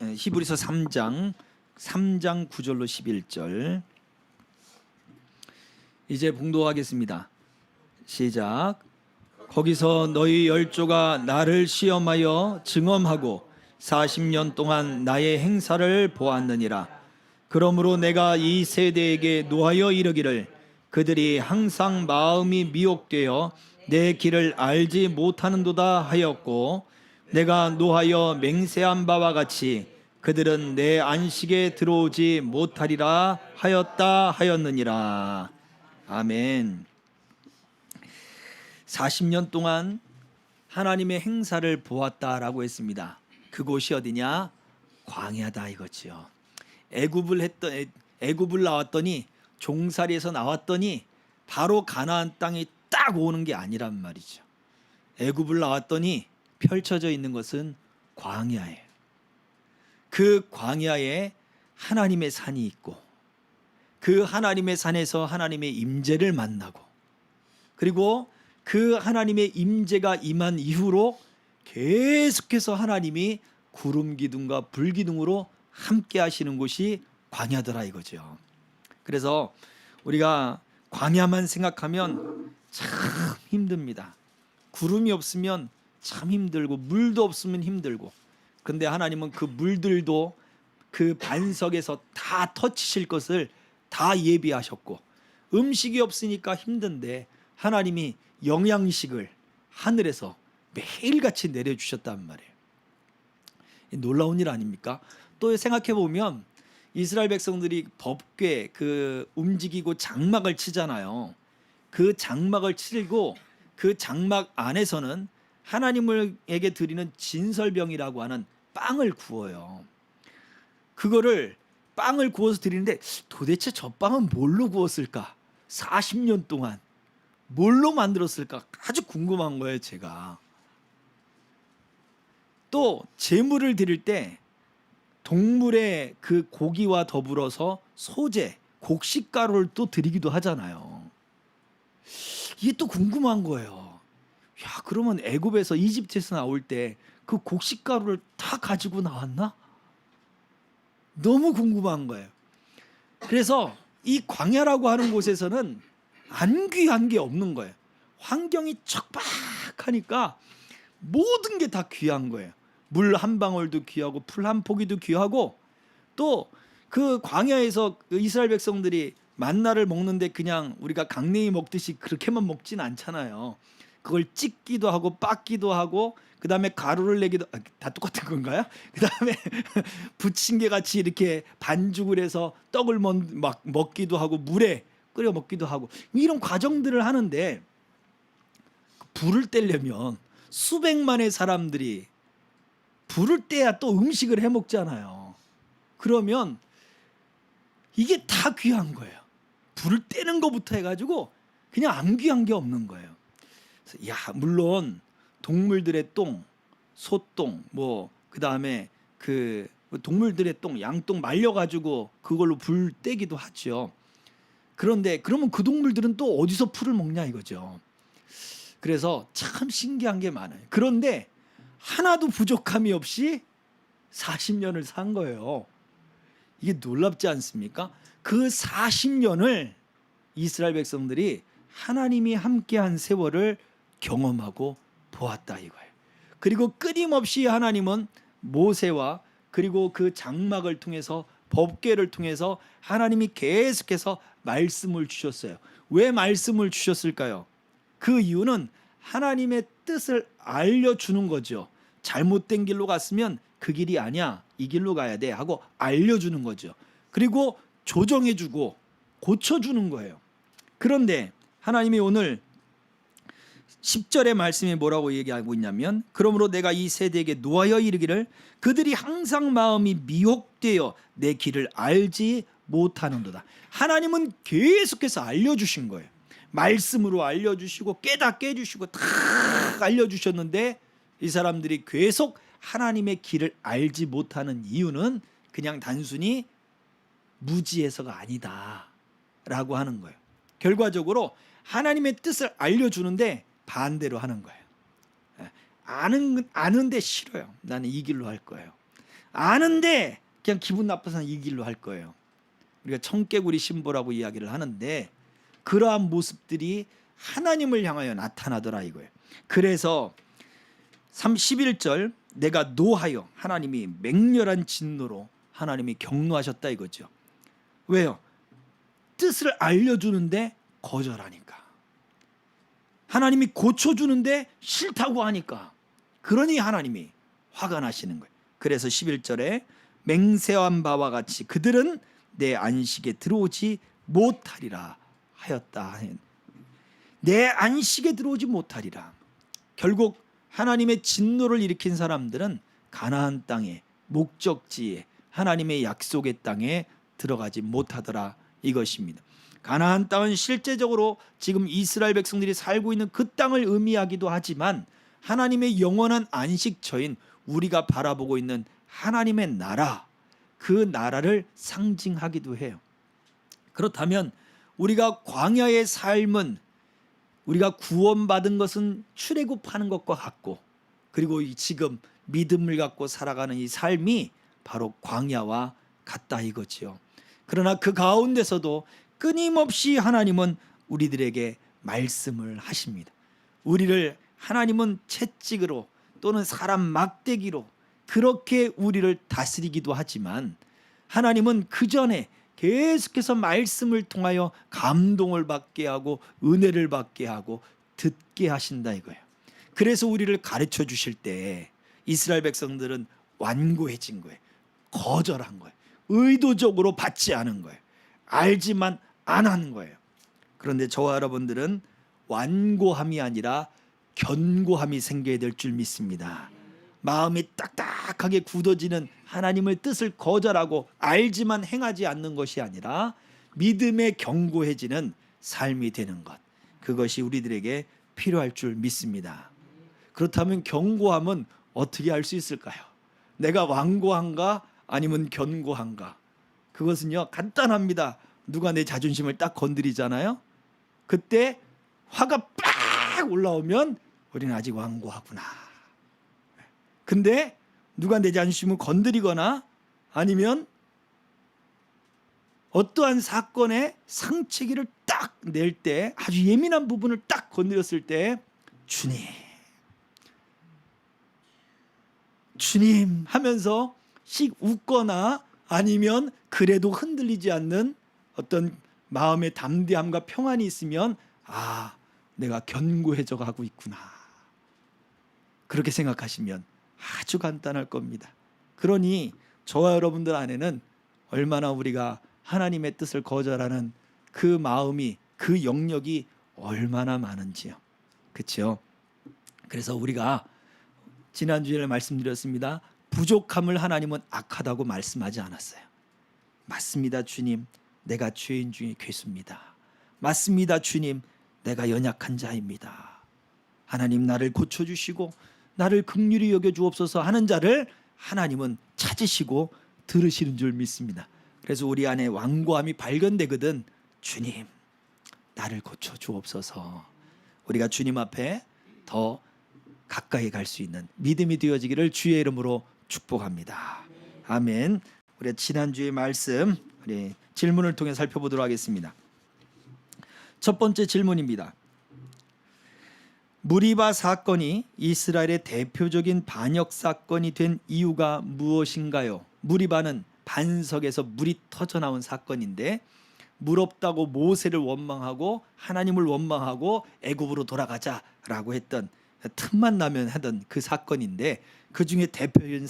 히브리서 3장 9절로 11절 이제 봉독하겠습니다. 시작. 거기서 너희 열조가 나를 시험하여 증언하고 40년 동안 나의 행사를 보았느니라. 그러므로 내가 이 세대에게 노하여 이르기를 그들이 항상 마음이 미혹되어 내 길을 알지 못하는도다 하였고, 내가 노하여 맹세한 바와 같이 그들은 내 안식에 들어오지 못하리라 하였다 하였느니라. 아멘. 40년 동안 하나님의 행사를 보았다라고 했습니다. 그곳이 어디냐? 광야다 이거지요. 애굽을 나왔더니, 종살이에서 나왔더니 바로 가나안 땅이 딱 오는 게 아니란 말이죠. 애굽을 나왔더니 펼쳐져 있는 것은 광야예요. 그 광야에 하나님의 산이 있고, 그 하나님의 산에서 하나님의 임재를 만나고, 그리고 그 하나님의 임재가 임한 이후로 계속해서 하나님이 구름 기둥과 불 기둥으로 함께 하시는 곳이 광야더라 이거죠. 그래서 우리가 광야만 생각하면 참 힘듭니다. 구름이 없으면 참 힘들고, 물도 없으면 힘들고, 그런데 하나님은 그 물들도 그 반석에서 다 터치실 것을 다 예비하셨고, 음식이 없으니까 힘든데 하나님이 영양식을 하늘에서 매일같이 내려주셨단 말이에요. 놀라운 일 아닙니까? 또 생각해 보면 이스라엘 백성들이 법궤 움직이고 장막을 치잖아요. 그 장막을 치고 그 장막 안에서는 하나님에게 드리는 진설병이라고 하는 빵을 구워요. 그거를 빵을 구워서 드리는데 도대체 저 빵은 뭘로 구웠을까? 40년 동안 뭘로 만들었을까? 아주 궁금한 거예요, 제가. 또 제물을 드릴 때 동물의 그 고기와 더불어서 소재, 곡식가루를 또 드리기도 하잖아요. 이게 또 궁금한 거예요. 야, 그러면 애굽에서, 이집트에서 나올 때 그 곡식가루를 다 가지고 나왔나? 너무 궁금한 거예요. 그래서 이 광야라고 하는 곳에서는 안 귀한 게 없는 거예요. 환경이 척박하니까 모든 게 다 귀한 거예요. 물 한 방울도 귀하고, 풀 한 포기도 귀하고, 또 그 광야에서 이스라엘 백성들이 만나를 먹는데 그냥 우리가 강냉이 먹듯이 그렇게만 먹진 않잖아요. 그걸 찢기도 하고 빻기도 하고, 그 다음에 가루를 내기도, 다 똑같은 건가요? 그 다음에 부침개 같이 이렇게 반죽을 해서 떡을 막 먹기도 하고, 물에 끓여 먹기도 하고, 이런 과정들을 하는데, 불을 떼려면 수백만의 사람들이 불을 떼야 또 음식을 해 먹잖아요. 그러면 이게 다 귀한 거예요. 불을 떼는 것부터 해가지고 그냥 안 귀한 게 없는 거예요. 그래서 야, 물론 동물들의 똥, 소똥, 그 다음에 그 동물들의 똥, 양똥 말려가지고 그걸로 불 떼기도 하죠. 그런데 그러면 그 동물들은 또 어디서 풀을 먹냐 이거죠. 그래서 참 신기한 게 많아요. 그런데 하나도 부족함이 없이 40년을 산 거예요. 이게 놀랍지 않습니까? 그 40년을 이스라엘 백성들이 하나님이 함께한 세월을 경험하고 보았다 이거예요. 그리고 끊임없이 하나님은 모세와 그리고 그 장막을 통해서, 법궤를 통해서 하나님이 계속해서 말씀을 주셨어요. 왜 말씀을 주셨을까요? 그 이유는 하나님의 뜻을 알려주는 거죠. 잘못된 길로 갔으면 그 길이 아니야, 이 길로 가야 돼 하고 알려주는 거죠. 그리고 조정해주고 고쳐주는 거예요. 그런데 하나님이 오늘 10절의 말씀이 뭐라고 얘기하고 있냐면, 그러므로 내가 이 세대에게 노하여 이르기를 그들이 항상 마음이 미혹되어 내 길을 알지 못하는도다. 하나님은 계속해서 알려주신 거예요. 말씀으로 알려주시고 깨닫게 해주시고 다 알려주셨는데, 이 사람들이 계속 하나님의 길을 알지 못하는 이유는 그냥 단순히 무지해서가 아니다 라고 하는 거예요. 결과적으로 하나님의 뜻을 알려주는데 반대로 하는 거예요. 아는데 싫어요. 나는 이 길로 할 거예요. 아는데 그냥 기분 나빠서 이 길로 할 거예요. 우리가 청개구리 신보라고 이야기를 하는데 그러한 모습들이 하나님을 향하여 나타나더라 이거예요. 그래서 11절 내가 노하여, 하나님이 맹렬한 진노로 하나님이 경노하셨다 이거죠. 왜요? 뜻을 알려주는데 거절하니까. 하나님이 고쳐주는데 싫다고 하니까. 그러니 하나님이 화가 나시는 거예요. 그래서 11절에 맹세한 바와 같이 그들은 내 안식에 들어오지 못하리라 하였다. 내 안식에 들어오지 못하리라. 결국 하나님의 진노를 일으킨 사람들은 가나안 땅에, 목적지에, 하나님의 약속의 땅에 들어가지 못하더라 이것입니다. 가나안 땅은 실제적으로 지금 이스라엘 백성들이 살고 있는 그 땅을 의미하기도 하지만 하나님의 영원한 안식처인 우리가 바라보고 있는 하나님의 나라, 그 나라를 상징하기도 해요. 그렇다면 우리가 광야의 삶은 우리가 구원받은 것은 출애굽하는 것과 같고, 그리고 지금 믿음을 갖고 살아가는 이 삶이 바로 광야와 같다 이거지요. 그러나 그 가운데서도 끊임없이 하나님은 우리들에게 말씀을 하십니다. 우리를 하나님은 채찍으로 또는 사람 막대기로 그렇게 우리를 다스리기도 하지만 하나님은 그 전에 계속해서 말씀을 통하여 감동을 받게 하고 은혜를 받게 하고 듣게 하신다 이거예요. 그래서 우리를 가르쳐 주실 때 이스라엘 백성들은 완고해진 거예요. 거절한 거예요. 의도적으로 받지 않은 거예요. 알지만 안 하는 거예요. 그런데 저와 여러분들은 완고함이 아니라 견고함이 생겨야 될 줄 믿습니다. 마음이 딱딱하게 굳어지는 하나님의 뜻을 거절하고 알지만 행하지 않는 것이 아니라 믿음에 견고해지는 삶이 되는 것, 그것이 우리들에게 필요할 줄 믿습니다. 그렇다면 견고함은 어떻게 알 수 있을까요? 내가 완고한가 아니면 견고한가? 그것은요 간단합니다. 누가 내 자존심을 딱 건드리잖아요. 그때 화가 빡 올라오면 우리는 아직 완고하구나. 근데 누가 내 자존심을 건드리거나 아니면 어떠한 사건의 상체기를 딱 낼 때, 아주 예민한 부분을 딱 건드렸을 때 주님 하면서 씩 웃거나 아니면 그래도 흔들리지 않는 어떤 마음의 담대함과 평안이 있으면 아, 내가 견고해져 가고 있구나. 그렇게 생각하시면 아주 간단할 겁니다. 그러니 저와 여러분들 안에는 얼마나 우리가 하나님의 뜻을 거절하는 그 마음이, 그 영역이 얼마나 많은지요. 그렇죠? 그래서 우리가 지난주에 말씀드렸습니다. 부족함을 하나님은 악하다고 말씀하지 않았어요. 맞습니다 주님, 내가 죄인 중에 괴수입니다. 맞습니다 주님, 내가 연약한 자입니다. 하나님 나를 고쳐주시고 나를 긍휼히 여겨주옵소서 하는 자를 하나님은 찾으시고 들으시는 줄 믿습니다. 그래서 우리 안에 완고함이 발견되거든 주님 나를 고쳐주옵소서, 우리가 주님 앞에 더 가까이 갈 수 있는 믿음이 되어지기를 주의 이름으로 축복합니다. 아멘. 우리 지난주의 말씀 우리 질문을 통해 살펴보도록 하겠습니다. 첫 번째 질문입니다. 무리바 사건이 이스라엘의 대표적인 반역 사건이 된 이유가 무엇인가요? 무리바는 반석에서 물이 터져나온 사건인데 물 없다고 모세를 원망하고 하나님을 원망하고 애굽으로 돌아가자라고 했던, 틈만 나면 하던 그 사건인데 그 중에 대표적인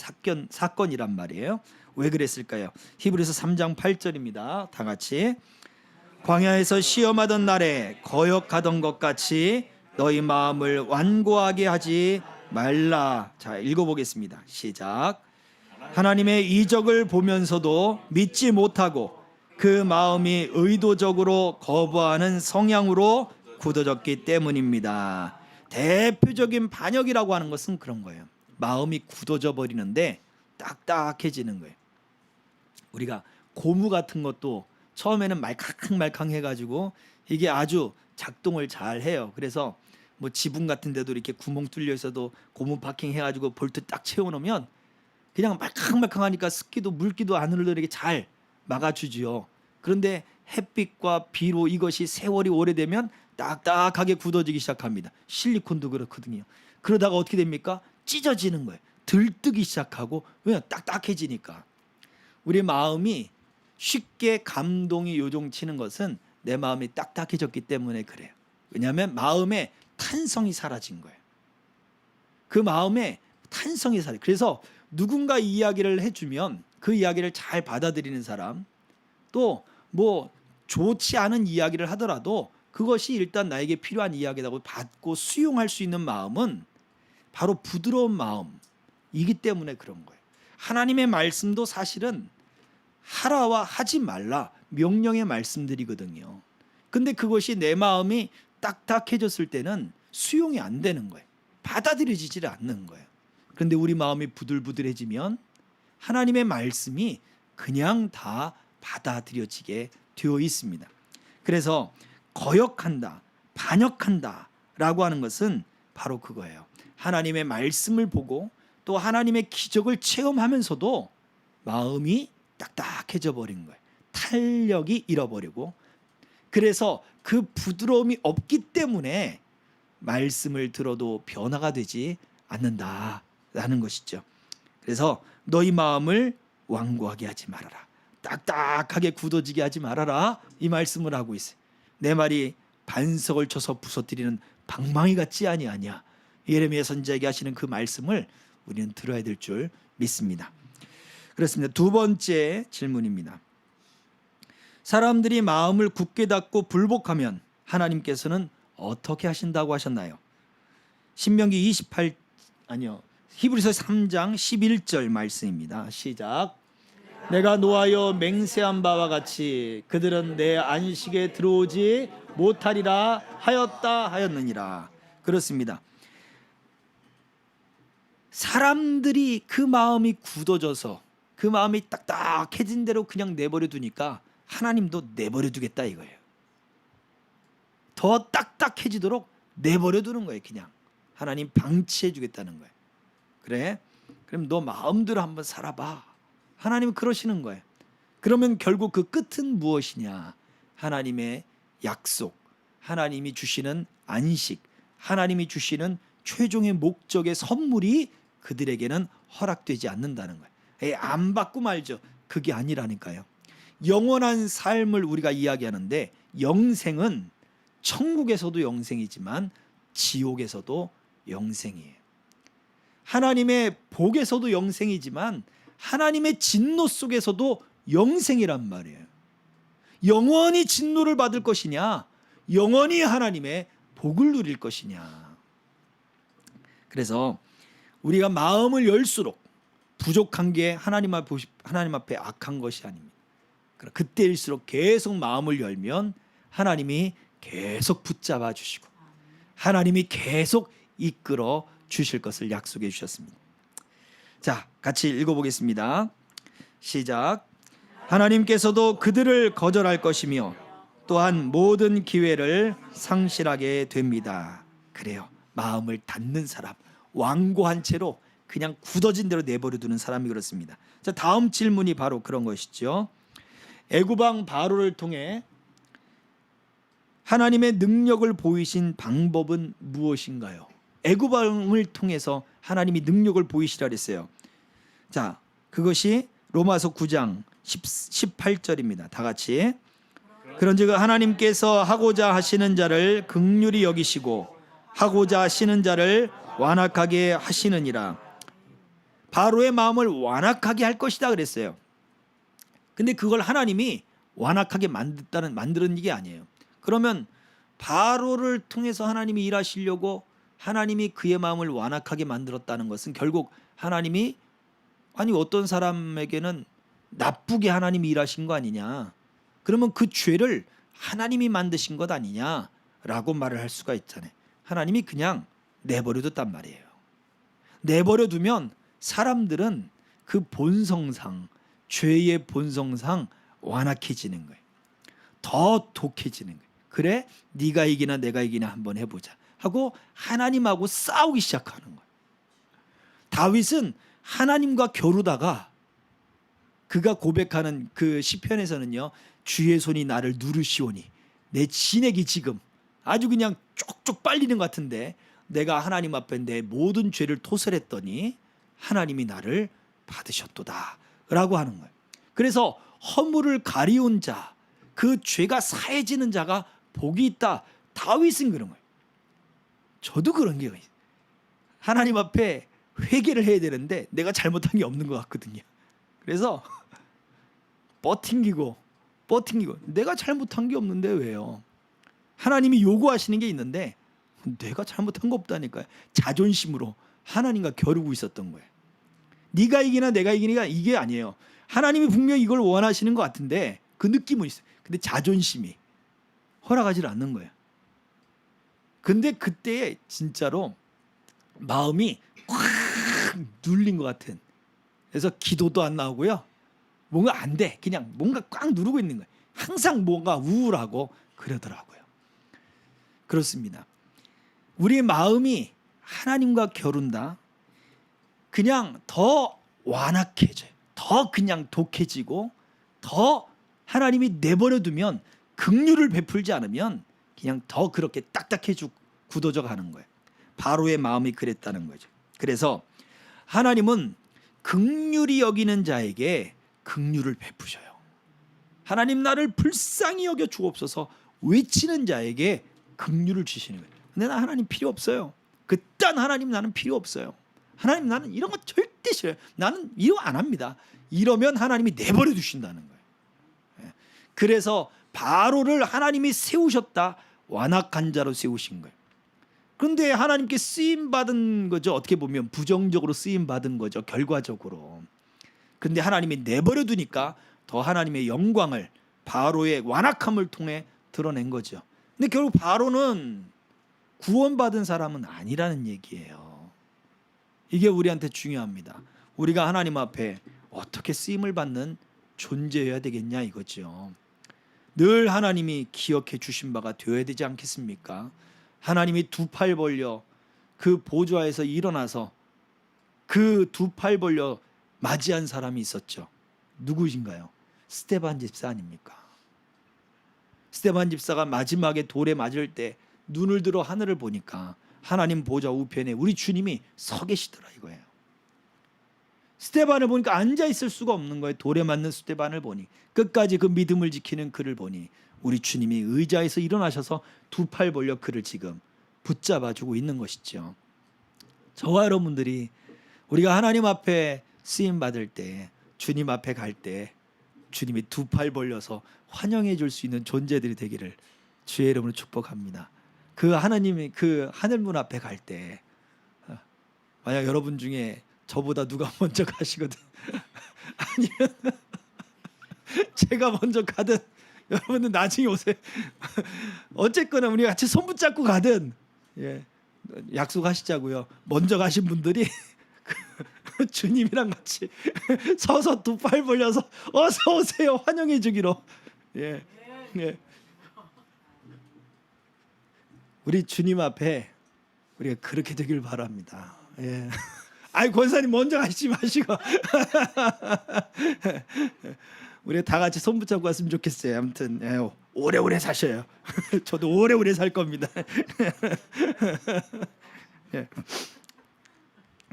사건이란 말이에요. 왜 그랬을까요? 히브리서 3장 8절입니다. 다 같이 광야에서 시험하던 날에 거역하던 것 같이 너희 마음을 완고하게 하지 말라. 자, 읽어보겠습니다. 시작. 하나님의 이적을 보면서도 믿지 못하고 그 마음이 의도적으로 거부하는 성향으로 굳어졌기 때문입니다. 대표적인 반역이라고 하는 것은 그런 거예요. 마음이 굳어져 버리는데 딱딱해지는 거예요. 우리가 고무 같은 것도 처음에는 말캉말캉 해가지고 이게 아주 작동을 잘 해요. 그래서 뭐 지붕 같은 데도 이렇게 구멍 뚫려 있어도 고무 파킹 해가지고 볼트 딱 채워놓으면 그냥 말캉말캉하니까 습기도 물기도 안 흐르게 잘 막아주지요. 그런데 햇빛과 비로 이것이 세월이 오래되면 딱딱하게 굳어지기 시작합니다. 실리콘도 그렇거든요. 그러다가 어떻게 됩니까? 찢어지는 거예요. 들뜨기 시작하고, 왜? 딱딱해지니까. 우리 마음이 쉽게 감동이 요동치는 것은 내 마음이 딱딱해졌기 때문에 그래요. 왜냐하면 마음에 탄성이 사라진 거예요. 그 마음에 탄성이 사라져. 그래서 누군가 이야기를 해주면 그 이야기를 잘 받아들이는 사람, 또 뭐 좋지 않은 이야기를 하더라도 그것이 일단 나에게 필요한 이야기라고 받고 수용할 수 있는 마음은 바로 부드러운 마음이기 때문에 그런 거예요. 하나님의 말씀도 사실은 하라와 하지 말라 명령의 말씀들이거든요. 근데 그것이 내 마음이 딱딱해졌을 때는 수용이 안 되는 거예요. 받아들여지질 않는 거예요. 그런데 우리 마음이 부들부들해지면 하나님의 말씀이 그냥 다 받아들여지게 되어 있습니다. 그래서 거역한다, 반역한다 라고 하는 것은 바로 그거예요. 하나님의 말씀을 보고 또 하나님의 기적을 체험하면서도 마음이 딱딱해져 버린 거예요. 탄력이 잃어버리고, 그래서 그 부드러움이 없기 때문에 말씀을 들어도 변화가 되지 않는다라는 것이죠. 그래서 너희 마음을 완고하게 하지 말아라, 딱딱하게 굳어지게 하지 말아라, 이 말씀을 하고 있어요. 내 말이 반석을 쳐서 부서뜨리는 방망이 같지 아니하냐. 예레미야 선지자에게 하시는 그 말씀을 우리는 들어야 될 줄 믿습니다. 그렇습니다. 두 번째 질문입니다. 사람들이 마음을 굳게 닫고 불복하면 하나님께서는 어떻게 하신다고 하셨나요? 신명기 28 아니요. 히브리서 3장 11절 말씀입니다. 시작. 내가 노하여 맹세한 바와 같이 그들은 내 안식에 들어오지 못하리라 하였다 하였느니라. 그렇습니다. 사람들이 그 마음이 굳어져서 그 마음이 딱딱해진 대로 그냥 내버려 두니까 하나님도 내버려 두겠다 이거예요. 더 딱딱해지도록 내버려 두는 거예요. 그냥 하나님 방치해 주겠다는 거예요. 그래? 그럼 너 마음대로 한번 살아봐. 하나님은 그러시는 거예요. 그러면 결국 그 끝은 무엇이냐? 하나님의 약속, 하나님이 주시는 안식, 하나님이 주시는 최종의 목적의 선물이 그들에게는 허락되지 않는다는 거예요. 안 받고 말죠. 그게 아니라니까요. 영원한 삶을 우리가 이야기하는데 영생은 천국에서도 영생이지만 지옥에서도 영생이에요. 하나님의 복에서도 영생이지만 하나님의 진노 속에서도 영생이란 말이에요. 영원히 진노를 받을 것이냐, 영원히 하나님의 복을 누릴 것이냐. 그래서 우리가 마음을 열수록 부족한 게 하나님 앞에 악한 것이 아닙니다. 그때일수록 계속 마음을 열면 하나님이 계속 붙잡아 주시고 하나님이 계속 이끌어 주실 것을 약속해 주셨습니다. 자, 같이 읽어보겠습니다. 시작. 하나님께서도 그들을 거절할 것이며 또한 모든 기회를 상실하게 됩니다. 그래요. 마음을 닫는 사람, 완고한 채로 그냥 굳어진 대로 내버려 두는 사람이 그렇습니다. 자, 다음 질문이 바로 그런 것이죠. 애굽왕 바로를 통해 하나님의 능력을 보이신 방법은 무엇인가요? 애굽왕을 통해서 하나님이 능력을 보이시라 그랬어요. 자, 그것이 로마서 9장 18절입니다. 다 같이. 그런즉 하나님께서 하고자 하시는 자를 긍휼히 여기시고 하고자 하시는 자를 완악하게 하시느니라. 바로의 마음을 완악하게 할 것이다 그랬어요. 근데 그걸 하나님이 완악하게 만드는 게 아니에요. 그러면 바로를 통해서 하나님이 일하시려고 하나님이 그의 마음을 완악하게 만들었다는 것은 결국 하나님이 어떤 사람에게는 나쁘게 하나님이 일하신 거 아니냐, 그러면 그 죄를 하나님이 만드신 것 아니냐라고 말을 할 수가 있잖아요. 하나님이 그냥 내버려뒀단 말이에요. 내버려두면 사람들은 그 본성상, 죄의 본성상 완악해지는 거예요. 더 독해지는 거예요. 그래, 네가 이기나 내가 이기나 한번 해보자 하고 하나님하고 싸우기 시작하는 거예요. 다윗은 하나님과 겨루다가 그가 고백하는 그 시편에서는요, 주의 손이 나를 누르시오니 내 진액이 지금 아주 그냥 쪽쪽 빨리는 것 같은데 내가 하나님 앞에 내 모든 죄를 토설했더니 하나님이 나를 받으셨도다 라고 하는 거예요. 그래서 허물을 가리운 자, 그 죄가 사해지는 자가 복이 있다. 다윗은 그런 거예요. 저도 그런 게 하나님 앞에 회개를 해야 되는데 내가 잘못한 게 없는 것 같거든요. 그래서 버팅기고 내가 잘못한 게 없는데 왜요? 하나님이 요구하시는 게 있는데 내가 잘못한 거 없다니까요. 자존심으로 하나님과 겨루고 있었던 거예요. 네가 이기나 내가 이기나 이게 아니에요. 하나님이 분명히 이걸 원하시는 것 같은데 그 느낌은 있어요. 근데 자존심이 허락하지 않는 거예요. 근데 그때 진짜로 마음이 꽉 눌린 것 같은. 그래서 기도도 안 나오고요. 뭔가 안 돼. 그냥 뭔가 꽉 누르고 있는 거예요. 항상 뭔가 우울하고 그러더라고요. 그렇습니다. 우리의 마음이 하나님과 겨룬다. 그냥 더 완악해져요. 더 그냥 독해지고 더 하나님이 내버려 두면 긍휼을 베풀지 않으면 그냥 더 그렇게 딱딱해지고 굳어져 가는 거예요. 바로의 마음이 그랬다는 거죠. 그래서 하나님은 긍휼히 여기는 자에게 긍휼을 베푸셔요. 하나님 나를 불쌍히 여겨 주옵소서 외치는 자에게 긍휼을 주시는 거예요. 근데 나 하나님 필요 없어요. 그딴 하나님 나는 필요 없어요. 하나님 나는 이런 거 절대 싫어요. 나는 이거 안 합니다. 이러면 하나님이 내버려 두신다는 거예요. 그래서 바로를 하나님이 세우셨다. 완악한 자로 세우신 거예요. 그런데 하나님께 쓰임 받은 거죠. 어떻게 보면 부정적으로 쓰임 받은 거죠. 결과적으로. 근데 하나님이 내버려 두니까 더 하나님의 영광을 바로의 완악함을 통해 드러낸 거죠. 근데 결국 바로는 구원받은 사람은 아니라는 얘기예요. 이게 우리한테 중요합니다. 우리가 하나님 앞에 어떻게 쓰임을 받는 존재여야 되겠냐 이거죠. 늘 하나님이 기억해 주신 바가 되어야 되지 않겠습니까? 하나님이 두 팔 벌려 그 보좌에서 일어나서 그 두 팔 벌려 맞이한 사람이 있었죠. 누구신가요? 스데반 집사 아닙니까? 스데반 집사가 마지막에 돌에 맞을 때 눈을 들어 하늘을 보니까 하나님 보좌 우편에 우리 주님이 서 계시더라 이거예요. 스데반을 보니까 앉아 있을 수가 없는 거예요. 돌에 맞는 스데반을 보니 끝까지 그 믿음을 지키는 그를 보니 우리 주님이 의자에서 일어나셔서 두 팔 벌려 그를 지금 붙잡아주고 있는 것이죠. 저와 여러분들이 우리가 하나님 앞에 쓰임 받을 때 주님 앞에 갈 때 주님이 두 팔 벌려서 환영해 줄 수 있는 존재들이 되기를 주의 이름으로 축복합니다. 그 하나님이 그 하늘문 앞에 갈 때 만약 여러분 중에 저보다 누가 먼저 가시거든 아니면 제가 먼저 가든 여러분은 나중에 오세요. 어쨌거나 우리 같이 손 붙잡고 가든 약속하시자고요. 먼저 가신 분들이 주님이랑 같이 서서 두 팔 벌려서 어서 오세요 환영해 주기로. 우리 주님 앞에 우리가 그렇게 되길 바랍니다. 아이 권사님 먼저 가시지 마시고 우리 다 같이 손 붙잡고 갔으면 좋겠어요. 아무튼 오래오래 사셔요. 저도 오래오래 살 겁니다.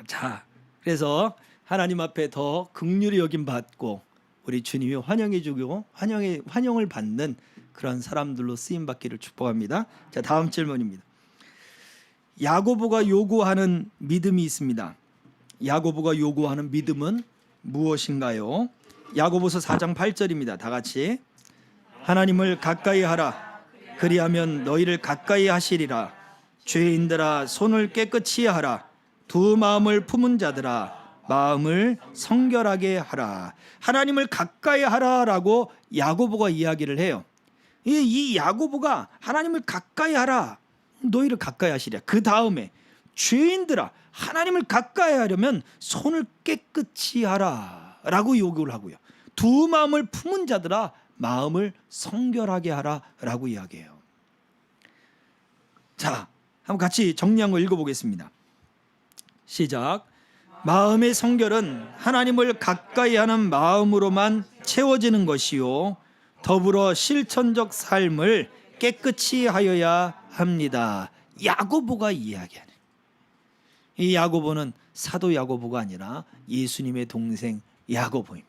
자, 그래서 하나님 앞에 더 긍휼히 여김 받고 우리 주님이 환영해주고 환영을 받는 그런 사람들로 쓰임 받기를 축복합니다. 자, 다음 질문입니다. 야고보가 요구하는 믿음이 있습니다. 야고보가 요구하는 믿음은 무엇인가요? 야고보서 4장 8절입니다. 다 같이 하나님을 가까이 하라. 그리하면 너희를 가까이 하시리라. 죄인들아 손을 깨끗이 하라. 두 마음을 품은 자들아 마음을 성결하게 하라. 하나님을 가까이 하라라고 야고보가 이야기를 해요. 이 야고보가 하나님을 가까이 하라. 너희를 가까이 하시리라. 그 다음에 죄인들아 하나님을 가까이 하려면 손을 깨끗이 하라 라고 요구를 하고요. 두 마음을 품은 자들아 마음을 성결하게 하라 라고 이야기해요. 자, 한번 같이 정리한 거 읽어보겠습니다. 시작. 마음의 성결은 하나님을 가까이 하는 마음으로만 채워지는 것이요 더불어 실천적 삶을 깨끗이 하여야 합니다. 야고보가 이야기하는, 이 야고보는 사도 야고보가 아니라 예수님의 동생 야고보입니다.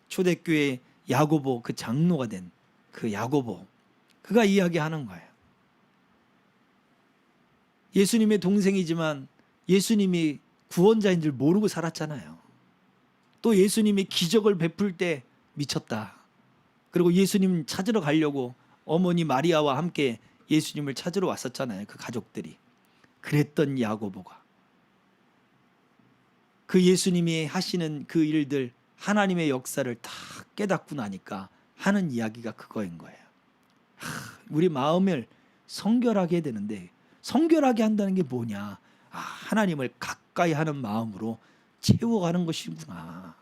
초대교회 야고보, 그 장로가 된 그 야고보, 그가 이야기하는 거예요. 예수님의 동생이지만 예수님이 구원자인 줄 모르고 살았잖아요. 또 예수님이 기적을 베풀 때 미쳤다. 그리고 예수님 찾으러 가려고 어머니 마리아와 함께 예수님을 찾으러 왔었잖아요. 그 가족들이. 그랬던 야고보가 그 예수님이 하시는 그 일들, 하나님의 역사를 다 깨닫고 나니까 하는 이야기가 그거인 거예요. 우리 마음을 성결하게 해야 되는데, 성결하게 한다는 게 뭐냐? 하나님을 가까이 하는 마음으로 채워가는 것이구나.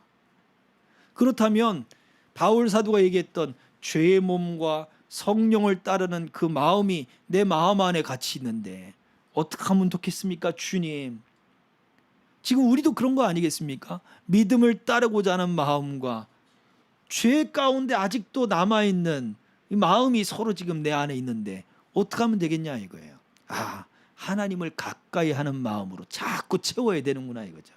그렇다면 바울 사도가 얘기했던 죄의 몸과 성령을 따르는 그 마음이 내 마음 안에 같이 있는데 어떻게 하면 좋겠습니까, 주님? 지금 우리도 그런 거 아니겠습니까? 믿음을 따르고자 하는 마음과 죄 가운데 아직도 남아있는 이 마음이 서로 지금 내 안에 있는데 어떻게 하면 되겠냐 이거예요. 하나님을 가까이 하는 마음으로 자꾸 채워야 되는구나 이거죠.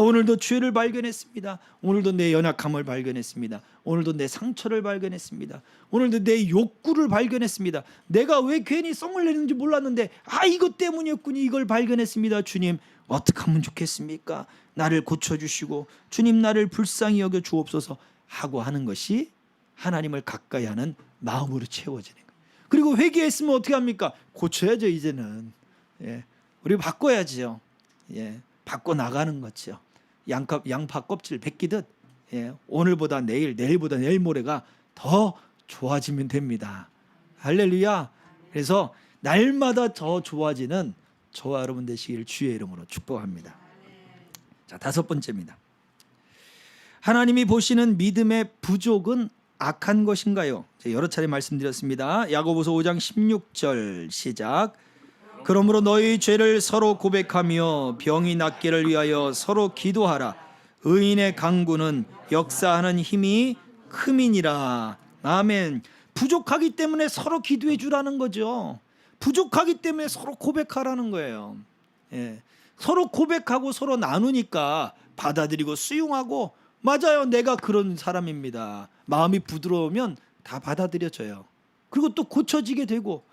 오늘도 죄를 발견했습니다. 오늘도 내 연약함을 발견했습니다. 오늘도 내 상처를 발견했습니다. 오늘도 내 욕구를 발견했습니다. 내가 왜 괜히 썽을 내는지 몰랐는데 이것 때문이었군요. 이걸 발견했습니다. 주님, 어떻게 하면 좋겠습니까? 나를 고쳐주시고 주님 나를 불쌍히 여겨 주옵소서 하고 하는 것이 하나님을 가까이 하는 마음으로 채워지는 거예요. 그리고 회개했으면 어떻게 합니까? 고쳐야죠. 이제는 우리 바꿔야죠. 바꿔 나가는 거죠. 양파 껍질 벗기듯 오늘보다 내일, 내일보다 내일 모레가 더 좋아지면 됩니다. 할렐루야. 그래서 날마다 더 좋아지는 저와 여러분 되시길 주의 이름으로 축복합니다. 자, 5번째입니다. 하나님이 보시는 믿음의 부족은 악한 것인가요? 여러 차례 말씀드렸습니다. 야고보서 5장 16절 시작. 그러므로 너희 죄를 서로 고백하며 병이 낫기를 위하여 서로 기도하라. 의인의 강구는 역사하는 힘이 큼이니라. 아멘. 부족하기 때문에 서로 기도해 주라는 거죠. 부족하기 때문에 서로 고백하라는 거예요. 서로 고백하고 서로 나누니까 받아들이고 수용하고, 맞아요, 내가 그런 사람입니다. 마음이 부드러우면 다 받아들여져요. 그리고 또 고쳐지게 되고,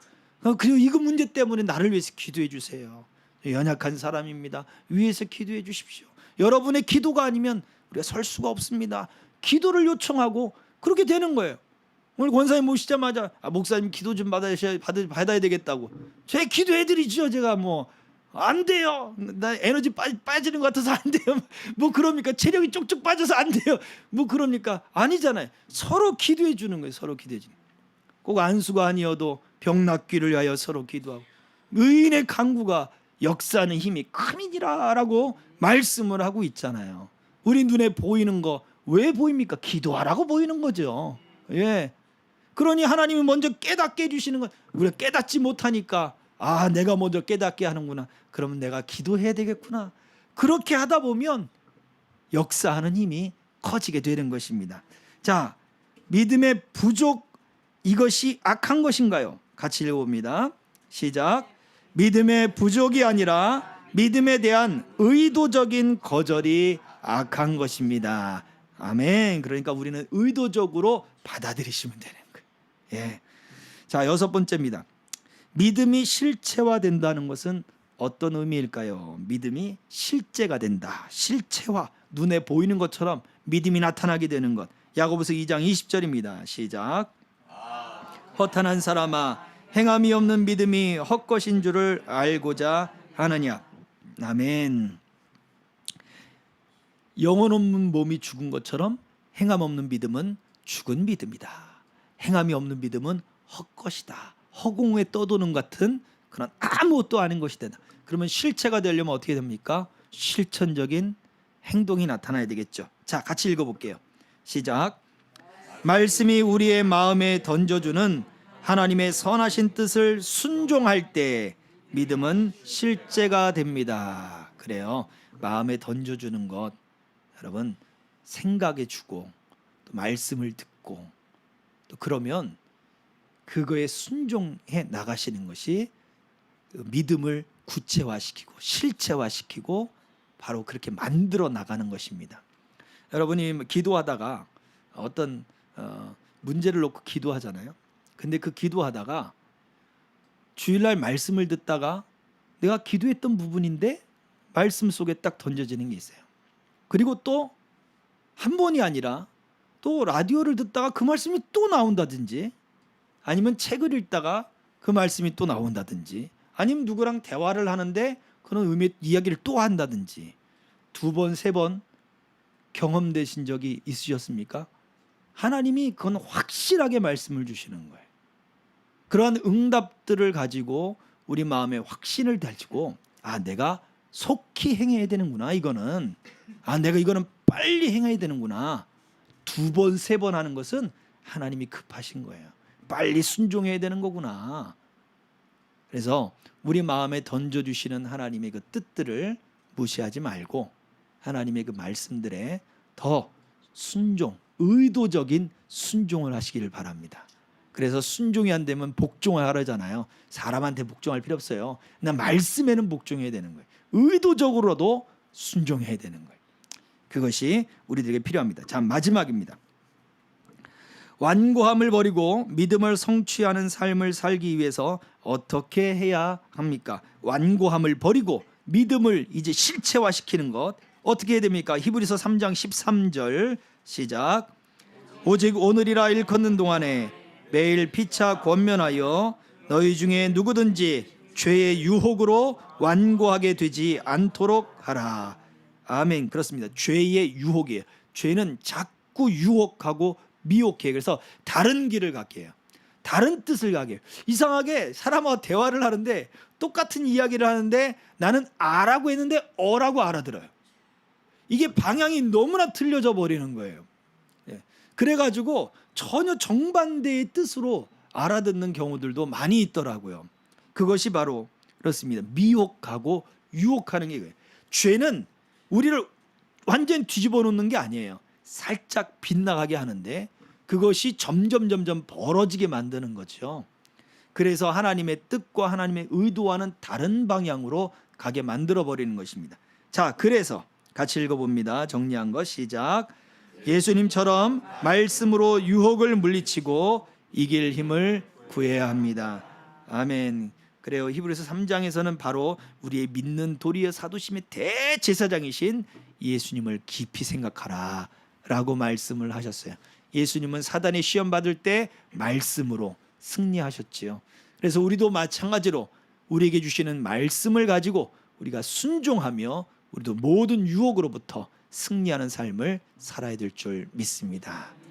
그리고 이거 문제 때문에 나를 위해서 기도해 주세요. 연약한 사람입니다. 위해서 기도해 주십시오. 여러분의 기도가 아니면 우리가 설 수가 없습니다. 기도를 요청하고 그렇게 되는 거예요. 오늘 권사님 모시자마자 목사님 기도 좀 받아야 되겠다고. 제가 기도해드리죠. 제가 안 돼요. 나 에너지 빠지는 것 같아서 안 돼요. 그럽니까? 체력이 쪽쪽 빠져서 안 돼요. 그럽니까? 아니잖아요. 서로 기도해 주는 거예요. 서로 기도해 주는 거예요. 꼭 안수가 아니어도 병 낫기를 위하여 서로 기도하고, 의인의 강구가 역사하는 힘이 큼이니라 라고 말씀을 하고 있잖아요. 우리 눈에 보이는 거 왜 보입니까? 기도하라고 보이는 거죠. 그러니 하나님이 먼저 깨닫게 해주시는 건, 우리가 깨닫지 못하니까 내가 먼저 깨닫게 하는구나. 그러면 내가 기도해야 되겠구나. 그렇게 하다 보면 역사하는 힘이 커지게 되는 것입니다. 자, 믿음의 부족, 이것이 악한 것인가요? 같이 읽어봅니다. 시작. 믿음의 부족이 아니라 믿음에 대한 의도적인 거절이 악한 것입니다. 아멘. 그러니까 우리는 의도적으로 받아들이시면 되는 거예요. 자, 6번째입니다. 믿음이 실체화된다는 것은 어떤 의미일까요? 믿음이 실제가 된다. 실체화, 눈에 보이는 것처럼 믿음이 나타나게 되는 것. 야고보서 2장 20절입니다. 시작. 허탄한 사람아, 행함이 없는 믿음이 헛것인 줄을 알고자 하느냐. 아멘. 영혼 없는 몸이 죽은 것처럼 행함 없는 믿음은 죽은 믿음이다. 행함이 없는 믿음은 헛것이다. 허공에 떠도는 같은 그런 아무것도 아닌 것이 된다. 그러면 실체가 되려면 어떻게 됩니까? 실천적인 행동이 나타나야 되겠죠. 자, 같이 읽어볼게요. 시작. 말씀이 우리의 마음에 던져주는 하나님의 선하신 뜻을 순종할 때 믿음은 실제가 됩니다. 그래요. 마음에 던져주는 것, 여러분 생각해 주고 또 말씀을 듣고 또 그러면 그거에 순종해 나가시는 것이 그 믿음을 구체화시키고 실체화시키고 바로 그렇게 만들어 나가는 것입니다. 여러분이 기도하다가 어떤 문제를 놓고 기도하잖아요. 근데 그 기도하다가 주일날 말씀을 듣다가 내가 기도했던 부분인데 말씀 속에 딱 던져지는 게 있어요. 그리고 또 한 번이 아니라 또 라디오를 듣다가 그 말씀이 또 나온다든지, 아니면 책을 읽다가 그 말씀이 또 나온다든지, 아니면 누구랑 대화를 하는데 그런 의미 이야기를 또 한다든지, 2번, 3번 경험되신 적이 있으셨습니까? 하나님이 그건 확실하게 말씀을 주시는 거예요. 그러한 응답들을 가지고 우리 마음에 확신을 가지고, 아, 내가 속히 행해야 되는구나. 이거는 내가 이거는 빨리 행해야 되는구나. 2번, 3번 하는 것은 하나님이 급하신 거예요. 빨리 순종해야 되는 거구나. 그래서 우리 마음에 던져주시는 하나님의 그 뜻들을 무시하지 말고 하나님의 그 말씀들에 더 순종, 의도적인 순종을 하시기를 바랍니다. 그래서 순종이 안 되면 복종을 하라잖아요. 사람한테 복종할 필요 없어요. 그냥 말씀에는 복종해야 되는 거예요. 의도적으로도 순종해야 되는 거예요. 그것이 우리들에게 필요합니다. 자, 마지막입니다. 완고함을 버리고 믿음을 성취하는 삶을 살기 위해서 어떻게 해야 합니까? 완고함을 버리고 믿음을 이제 실체화시키는 것 어떻게 해야 됩니까? 히브리서 3장 13절 시작. 오직 오늘이라 일컫는 동안에 매일 피차 권면하여 너희 중에 누구든지 죄의 유혹으로 완고하게 되지 않도록 하라. 아멘. 그렇습니다. 죄의 유혹이에요. 죄는 자꾸 유혹하고 미혹해. 그래서 다른 길을 가게 해요. 다른 뜻을 가게 해요. 이상하게 사람과 대화를 하는데 똑같은 이야기를 하는데 나는 아라고 했는데 어라고 알아들어요. 이게 방향이 너무나 틀려져 버리는 거예요. 그래가지고 전혀 정반대의 뜻으로 알아듣는 경우들도 많이 있더라고요. 그것이 바로 그렇습니다. 미혹하고 유혹하는 게 그거예요. 죄는 우리를 완전 뒤집어 놓는 게 아니에요. 살짝 빗나가게 하는데 그것이 점점 벌어지게 만드는 거죠. 그래서 하나님의 뜻과 하나님의 의도와는 다른 방향으로 가게 만들어 버리는 것입니다. 자, 그래서 같이 읽어봅니다. 정리한 거 시작. 예수님처럼 말씀으로 유혹을 물리치고 이길 힘을 구해야 합니다. 아멘. 그래요. 히브리서 3장에서는 바로 우리의 믿는 도리의 사도심의 대제사장이신 예수님을 깊이 생각하라 라고 말씀을 하셨어요. 예수님은 사단의 시험 받을 때 말씀으로 승리하셨지요. 그래서 우리도 마찬가지로 우리에게 주시는 말씀을 가지고 우리가 순종하며 우리도 모든 유혹으로부터 승리하는 삶을 살아야 될 줄 믿습니다.